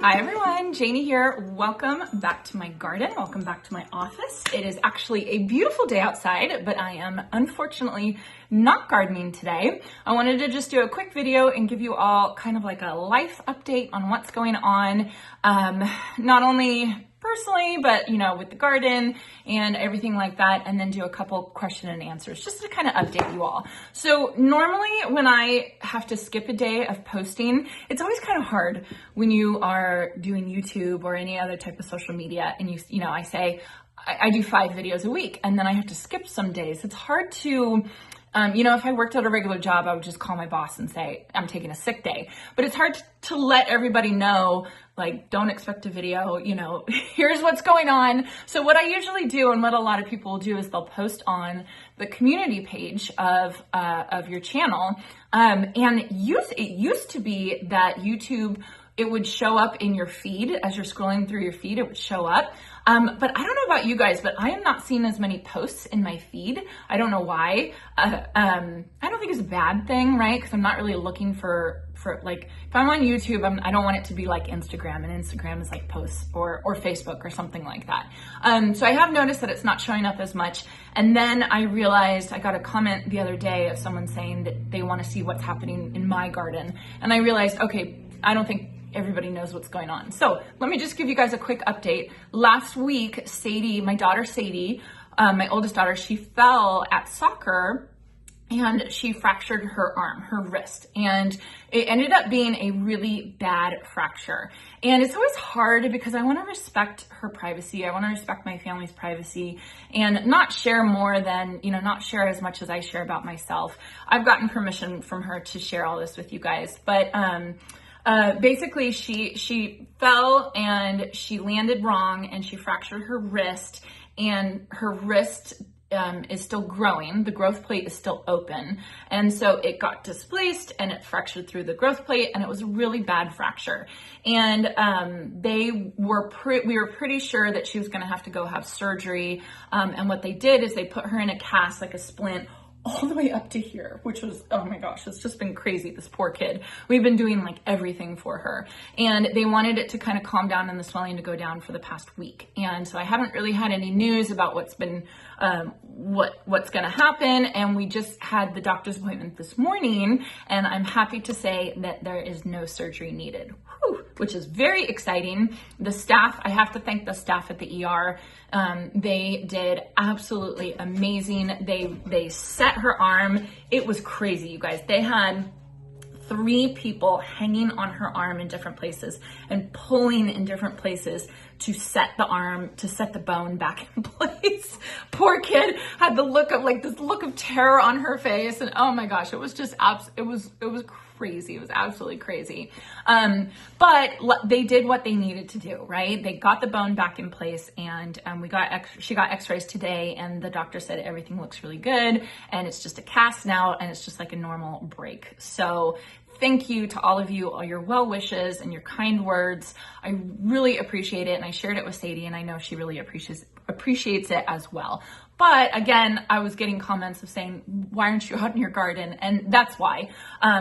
Hi everyone, Janie here. Welcome back to my garden. Welcome back to my office. It is actually a beautiful day outside, but I am unfortunately not gardening today. I wanted to just do a quick video and give you all kind of like a life update on what's going on, not only personally, but with the garden and everything like that, and then do a couple question and answers just to kind of update you all. So normally when I have to skip a day of posting, it's always kind of hard when you are doing YouTube or any other type of social media and I say I do 5 videos a week and then I have to skip some days. It's hard to if I worked at a regular job, I would just call my boss and say, I'm taking a sick day. But it's hard to let everybody know, like, don't expect a video, here's what's going on. So what I usually do and what a lot of people will do is they'll post on the community page of your channel. And it used to be that YouTube, it would show up in your feed as you're scrolling through your feed, it would show up. But I don't know about you guys, but I am not seeing as many posts in my feed. I don't know why. I don't think it's a bad thing, right? Because I'm not really looking for like, if I'm on YouTube, I don't want it to be like Instagram, and Instagram is like posts or Facebook or something like that. So I have noticed that it's not showing up as much. And then I realized I got a comment the other day of someone saying that they want to see what's happening in my garden. And I realized, okay, I don't think everybody knows what's going on. So let me just give you guys a quick update. Last week, Sadie, my daughter Sadie, my oldest daughter, she fell at soccer and she fractured her arm, her wrist, and it ended up being a really bad fracture. And it's always hard because I want to respect her privacy. I want to respect my family's privacy and not share more than, not share as much as I share about myself. I've gotten permission from her to share all this with you guys, but basically she fell and she landed wrong and she fractured her wrist, and her wrist is still growing. The growth plate is still open. And so it got displaced and it fractured through the growth plate, and it was a really bad fracture. And we were pretty sure that she was gonna have to go have surgery. And what they did is they put her in a cast, like a splint, all the way up to here, which was, oh my gosh, it's just been crazy, this poor kid. We've been doing like everything for her. And they wanted it to kind of calm down and the swelling to go down for the past week. And so I haven't really had any news about what's been, what's gonna happen. And we just had the doctor's appointment this morning, and I'm happy to say that there is no surgery needed. Whew, which is very exciting. The staff, I have to thank the staff at the ER. They did absolutely amazing. They set her arm. It was crazy, you guys. They had 3 people hanging on her arm in different places and pulling in different places to set the arm, to set the bone back in place. Poor kid had the look of terror on her face, and oh my gosh, it was just it was crazy. It was absolutely crazy. But they did what they needed to do, right? They got the bone back in place, and she got x-rays today, and the doctor said everything looks really good, and it's just a cast now, and it's just like a normal break. So thank you to all of you, all your well wishes and your kind words. I really appreciate it, and I shared it with Sadie, and I know she really appreciates it as well. But again, I was getting comments of saying, why aren't you out in your garden? And that's why,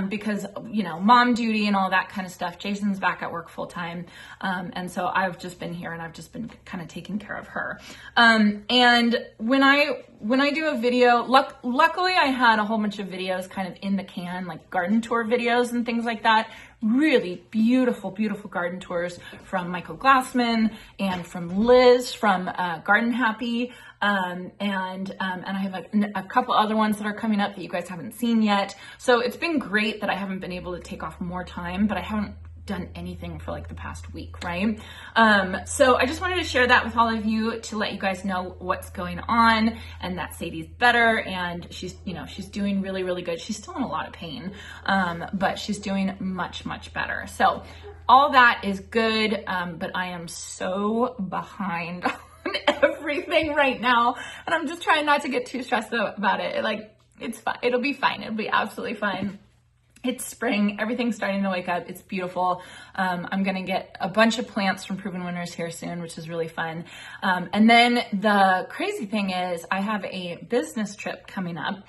because, mom duty and all that kind of stuff. Jason's back at work full time. And so I've just been here and I've just been kind of taking care of her. And when I do a video, luckily I had a whole bunch of videos kind of in the can, like garden tour videos and things like that. Really beautiful, beautiful garden tours from Michael Glassman and from Liz from Garden Happy. And I have a couple other ones that are coming up that you guys haven't seen yet. So it's been great that I haven't been able to take off more time, but I haven't done anything for like the past week, right? So I just wanted to share that with all of you to let you guys know what's going on, and that Sadie's better, and she's doing really, really good. She's still in a lot of pain, but she's doing much, much better. So all that is good, but I am so behind on everything right now, and I'm just trying not to get too stressed about it. It's fine. It'll be fine. It'll be absolutely fine. It's spring, everything's starting to wake up, it's beautiful. I'm gonna get a bunch of plants from Proven Winners here soon, which is really fun. And then the crazy thing is I have a business trip coming up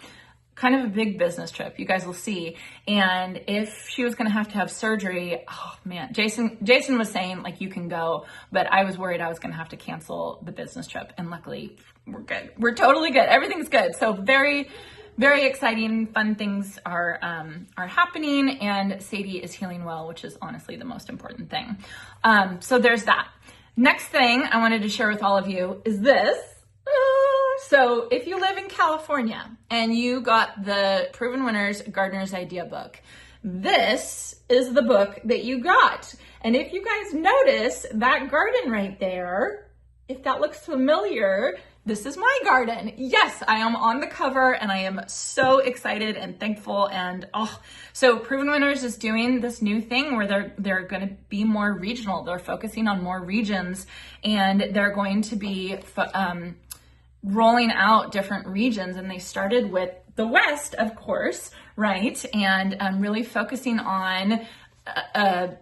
kind of a big business trip. You guys will see. And if she was going to have surgery, oh man, Jason was saying like, you can go, but I was worried I was going to have to cancel the business trip. And luckily we're good. We're totally good. Everything's good. So very, very exciting, fun things are happening, and Sadie is healing well, which is honestly the most important thing. So there's that. Next thing I wanted to share with all of you is this. So if you live in California and you got the Proven Winners Gardener's Idea book, this is the book that you got. And if you guys notice that garden right there, if that looks familiar, this is my garden. Yes, I am on the cover and I am so excited and thankful. And so Proven Winners is doing this new thing where they're going to be more regional. They're focusing on more regions, and they're going to be rolling out different regions. And they started with the West, of course, right? And really focusing on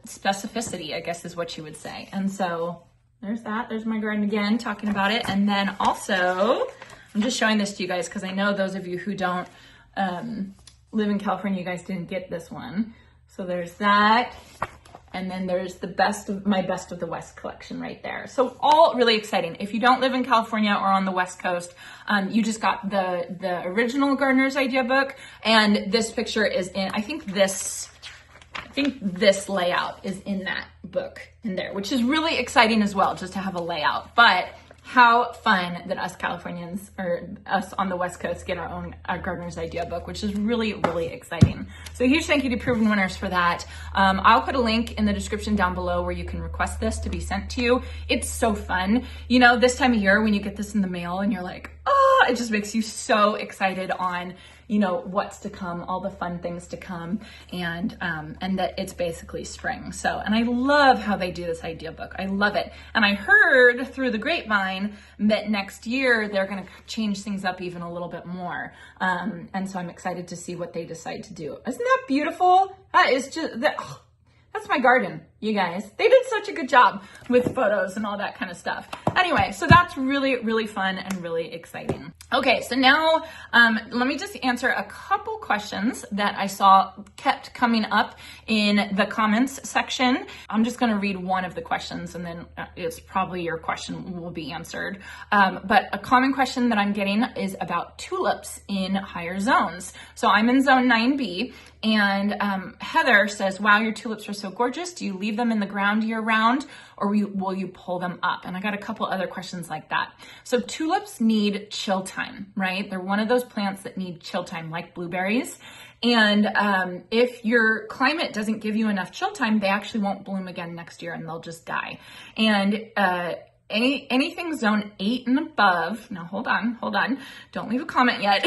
specificity, I guess is what you would say. And so there's that. There's my garden again, talking about it. And then also, I'm just showing this to you guys because I know those of you who don't live in California, you guys didn't get this one. So there's that. And then there's my Best of the West collection right there. So all really exciting. If you don't live in California or on the West Coast, you just got the original Gardener's Idea book. And this picture is in, I think this layout is in that book in there, which is really exciting as well, just to have a layout. But how fun that us Californians, or us on the West Coast, get our Gardener's Idea book, which is really, really exciting. So a huge thank you to Proven Winners for that. I'll put a link in the description down below where you can request this to be sent to you. It's so fun. You know, this time of year when you get this in the mail and you're like, oh, it just makes you so excited on, you know, what's to come, all the fun things to come, and that it's basically spring. So, and I love how they do this idea book. I love it. And I heard through the grapevine that next year they're going to change things up even a little bit more. And so I'm excited to see what they decide to do. Isn't that beautiful? That is just, that's my garden, you guys. They did such a good job with photos and all that kind of stuff. Anyway, so that's really, really fun and really exciting. Okay, so now let me just answer a couple questions that I saw kept coming up in the comments section. I'm just gonna read one of the questions and then it's probably your question will be answered. But a common question that I'm getting is about tulips in higher zones. So I'm in zone 9B, and Heather says, wow, your tulips are so gorgeous. Do you leave them in the ground year round, or will you pull them up? And I got a couple other questions like that. So tulips need chill time, right? They're one of those plants that need chill time, like blueberries. And if your climate doesn't give you enough chill time, they actually won't bloom again next year and they'll just die. And anything zone 8 and above, now hold on, don't leave a comment yet.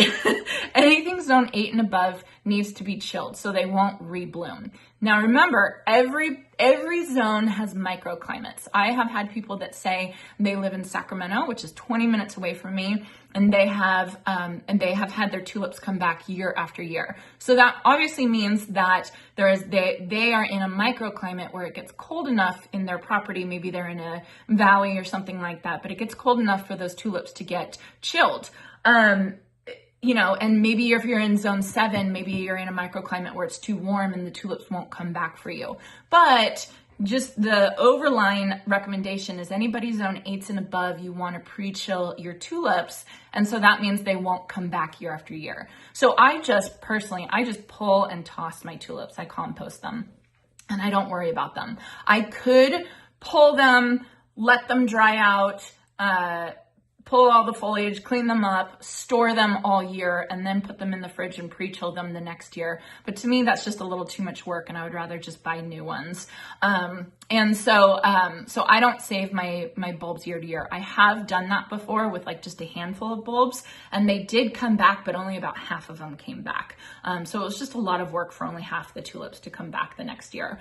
Anything zone 8 and above needs to be chilled so they won't rebloom. Now remember, every zone has microclimates. I have had people that say they live in Sacramento, which is 20 minutes away from me, and they have had their tulips come back year after year. So that obviously means that they are in a microclimate where it gets cold enough in their property. Maybe they're in a valley or something like that, but it gets cold enough for those tulips to get chilled. You know, and maybe if you're in zone 7, maybe you're in a microclimate where it's too warm and the tulips won't come back for you. But just the overlying recommendation is anybody zone 8s and above, you want to pre-chill your tulips. And so that means they won't come back year after year. So I just pull and toss my tulips. I compost them and I don't worry about them. I could pull them, let them dry out, pull all the foliage, clean them up, store them all year, and then put them in the fridge and pre-chill them the next year. But to me, that's just a little too much work, and I would rather just buy new ones. So I don't save my bulbs year to year. I have done that before with like just a handful of bulbs, and they did come back, but only about half of them came back. So it was just a lot of work for only half the tulips to come back the next year.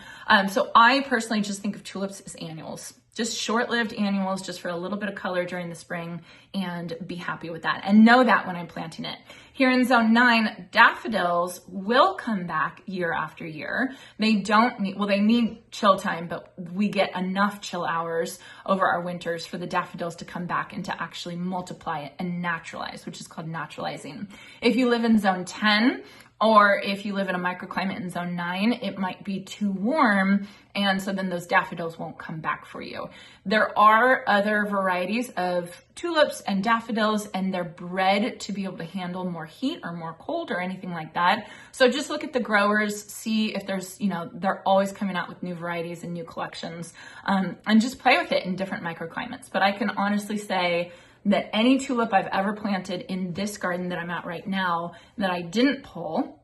So I personally just think of tulips as annuals. Just short-lived annuals, just for a little bit of color during the spring, and be happy with that. And know that when I'm planting it. Here in zone 9, daffodils will come back year after year. They don't need, well, they need chill time, but we get enough chill hours over our winters for the daffodils to come back and to actually multiply and naturalize, which is called naturalizing. If you live in zone 10, or if you live in a microclimate in zone 9, it might be too warm, and so then those daffodils won't come back for you. There are other varieties of tulips and daffodils, and they're bred to be able to handle more heat or more cold or anything like that. So just look at the growers, see if there's, they're always coming out with new varieties and new collections, and just play with it in different microclimates. But I can honestly say that any tulip I've ever planted in this garden that I'm at right now that I didn't pull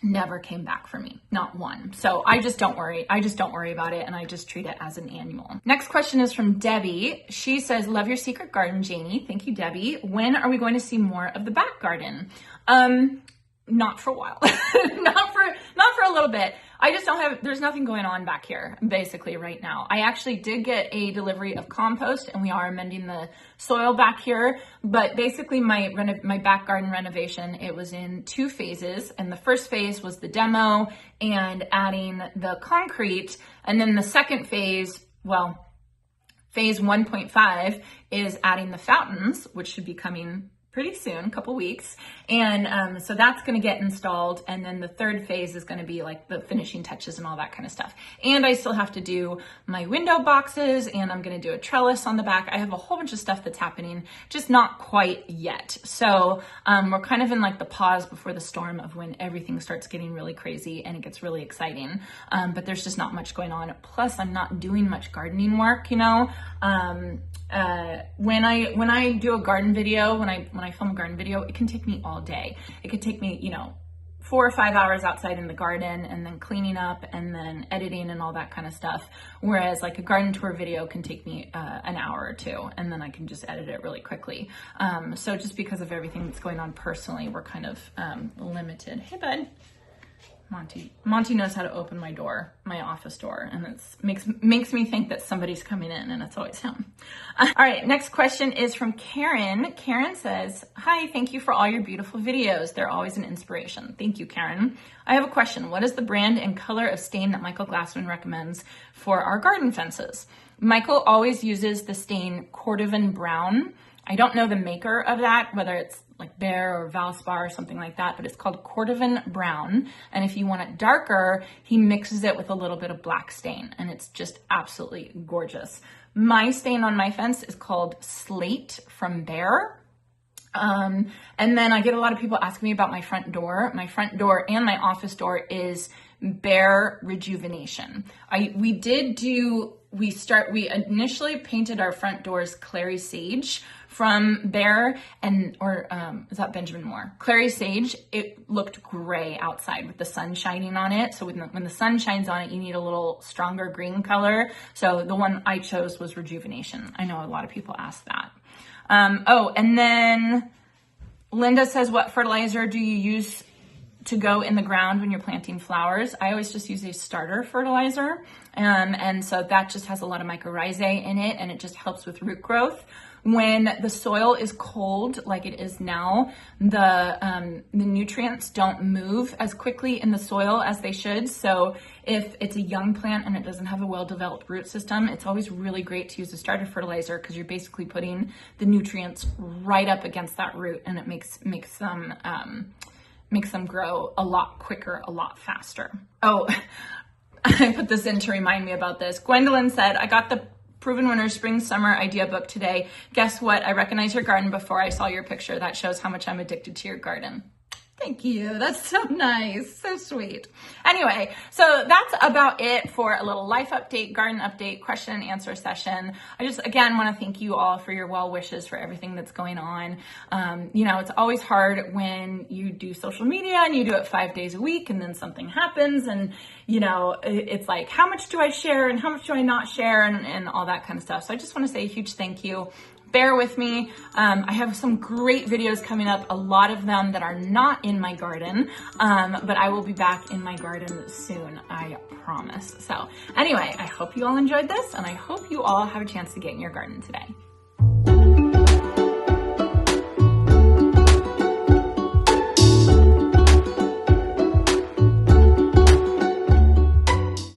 never came back for me, not one. So I just don't worry about it, and I just treat it as an annual. Next question is from Debbie. She says, love your secret garden, Janie. Thank you, Debbie. When are we going to see more of the back garden? Not for a while, not for a little bit. I just don't have, there's nothing going on back here basically right now. I actually did get a delivery of compost, and we are amending the soil back here, but basically my back garden renovation, it was in 2 phases. And the first phase was the demo and adding the concrete. And then the second phase, well, phase 1.5 is adding the fountains, which should be coming pretty soon, a couple weeks. And so that's going to get installed. And then the third phase is going to be like the finishing touches and all that kind of stuff. And I still have to do my window boxes, and I'm going to do a trellis on the back. I have a whole bunch of stuff that's happening, just not quite yet. So we're kind of in like the pause before the storm of when everything starts getting really crazy and it gets really exciting. But there's just not much going on. Plus, I'm not doing much gardening work, when I do a garden video, when I film a garden video, it can take me all day. It could take me, 4 or 5 hours outside in the garden, and then cleaning up and then editing and all that kind of stuff. Whereas like a garden tour video can take me an hour or 2, and then I can just edit it really quickly. So just because of everything that's going on personally, we're kind of limited. Hey, bud. Monty knows how to open my door, my office door, and it makes me think that somebody's coming in, and it's always him. All right, next question is from Karen. Karen says, hi, thank you for all your beautiful videos. They're always an inspiration. Thank you, Karen. I have a question. What is the brand and color of stain that Michael Glassman recommends for our garden fences? Michael always uses the stain Cordovan Brown. I don't know the maker of that, whether it's like Bear or Valspar or something like that, but it's called Cordovan Brown. And if you want it darker, he mixes it with a little bit of black stain, and it's just absolutely gorgeous. My stain on my fence is called Slate from Bear. And then I get a lot of people asking me about my front door. My front door and my office door is Bear Rejuvenation. We initially painted our front doors Clary Sage from Bear, is that Benjamin Moore? Clary Sage. It looked gray outside with the sun shining on it. So when the sun shines on it, you need a little stronger green color. So the one I chose was Rejuvenation. I know a lot of people ask that. And then Linda says, what fertilizer do you use to go in the ground when you're planting flowers? I always just use a starter fertilizer. And so that just has a lot of mycorrhizae in it, and it just helps with root growth. When the soil is cold, like it is now, the nutrients don't move as quickly in the soil as they should. So if it's a young plant and it doesn't have a well-developed root system, it's always really great to use a starter fertilizer, because you're basically putting the nutrients right up against that root, and it makes them grow a lot quicker, a lot faster. Oh, I put this in to remind me about this. Gwendolyn said, I got the Proven Winner Spring Summer Idea book today. Guess what? I recognized your garden before I saw your picture. That shows how much I'm addicted to your garden. Thank you. That's so nice. So sweet. Anyway, so that's about it for a little life update, garden update, question and answer session. I just, again, want to thank you all for your well wishes for everything that's going on. It's always hard when you do social media and you do it 5 days a week, and then something happens, and, it's like, how much do I share and how much do I not share, and all that kind of stuff. So I just want to say a huge thank you. Bear with me. I have some great videos coming up, a lot of them that are not in my garden, but I will be back in my garden soon, I promise. So anyway, I hope you all enjoyed this, and I hope you all have a chance to get in your garden today.